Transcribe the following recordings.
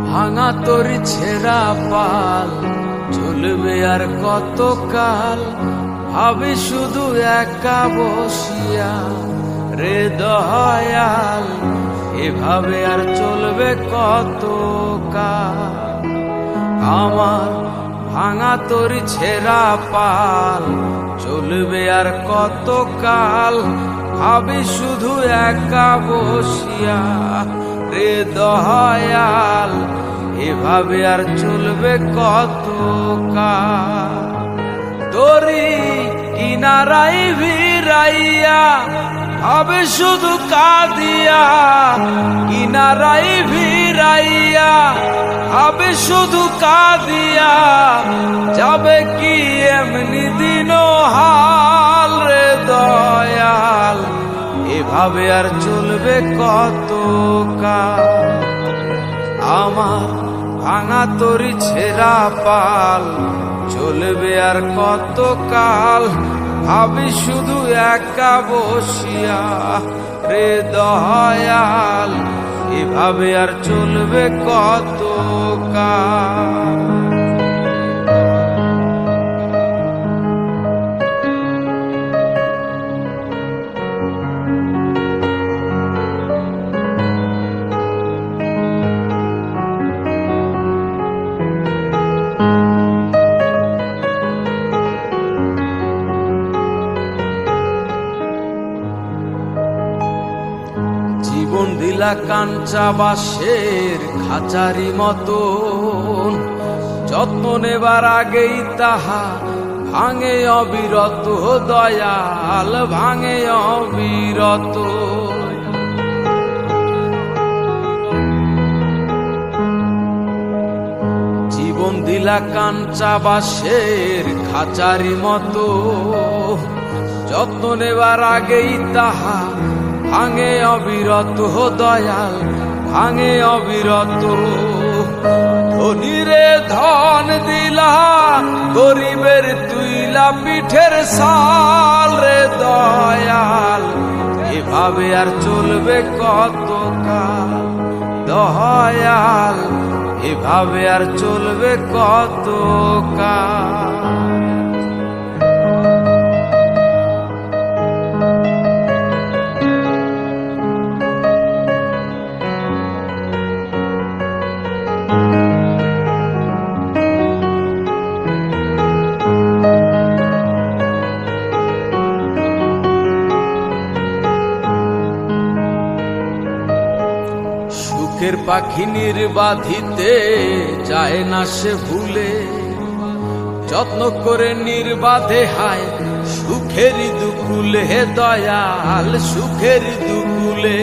ভাঙা তরি ছেঁড়া পাল চলবে আর কতকাল, ভাবি শুধু একা বসিয়া রে দয়াল, এভাবে আর চলবে কতকাল। আমার ভাঙা তরি ছেঁড়া পাল চলবে আর কতকাল, ভাবি শুধু একা বসিয়া রে দয়াল, এভাবে আর চলবে কতকাল। তরি কিনারাই ভিড়াইয়া ভাবে শুধু কাঁদিয়া, কিনারাই ভিড়াইয়া ভাবে শুধু কাঁদিয়া, যাবে কি এমনি দিন হাল রে দয়াল, এভাবে আর চলবে কতকাল। আমার ভাঙা তরি ছেঁড়া পাল চলবে আর কতকাল, ভাবি শুধু একা বসিয়া রে দয়াল, এভাবে আর চলবে কতকাল। জীবন দিলা কাঞ্চা বাঁশের খাঁচারি মতন, যত্ন নেবার আগেই তাহা ভাঙে অবিরত দয়াল, ভাঙে অবিরত। জীবন দিলা কাঞ্চা বাঁশের খাঁচারি মতো, যত্ন নেবার আগেই তাহা ভাঙে অবিরত দয়াল, ভাঙে অবিরত। ধনীরে ধন দিলা, গরিবের তুইলা পিঠের সাল রে দয়াল, এভাবে আর চলবে কতকাল দয়াল, এভাবে আর চলবে কতকাল। সুখের পাখি নির্বাধিতে যায় না সে ভুলে, যত্ন করে নির্বাধে হায় সুখেরই দুকুলে হে দয়াল, সুখেরই দুকুলে।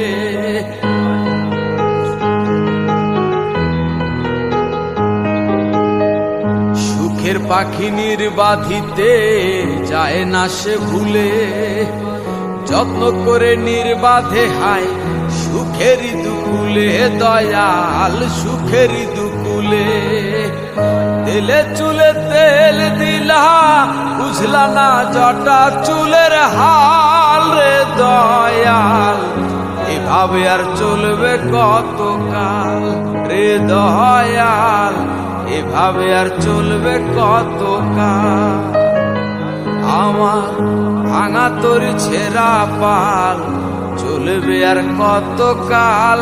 সুখের পাখি নির্বাধিতে যায় না সে ভুলে, যত্ন করে নির্বাধে হায় সুখেরই দুকুলে দয়াল, সুখেরই দুকুলে। তেলে চুলে তেল দিলা, বুঝলা না জটা চুলের হাল রে দয়াল, এভাবে আর চলবে কতকাল রে দয়াল, এভাবে আর চলবে কতকাল। আমার ভাঙা তরি ছেঁড়া পাল চলবে আর কতকাল,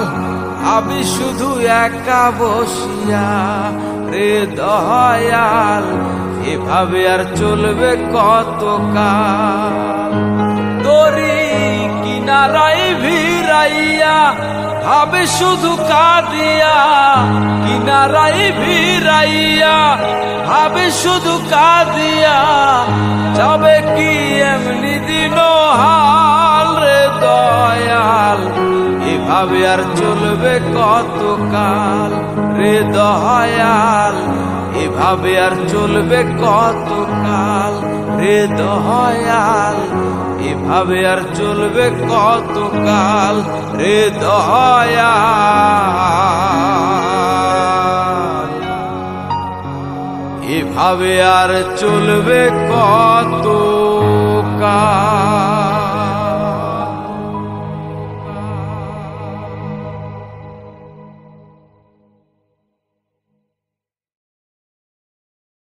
ভাবি শুধু একা বসিয়া রে দয়াল, এভাবে আর চলবে কতকাল। তরি কিনারাই ভিড়াইয়া ভাবে শুধু কাঁদিয়া, কিনারাই ভিড়াইয়া ভাবে শুধু কাঁদিয়া, যাবে কি এমনি দিন হাল রে দয়াল, এভাবে আর চলবে কতকাল রে দয়াল, এভাবে আর চলবে কতকাল রে দয়াল, এভাবে আর চলবে কতকাল রে দয়াল, এভাবে আর চলবে কতকাল।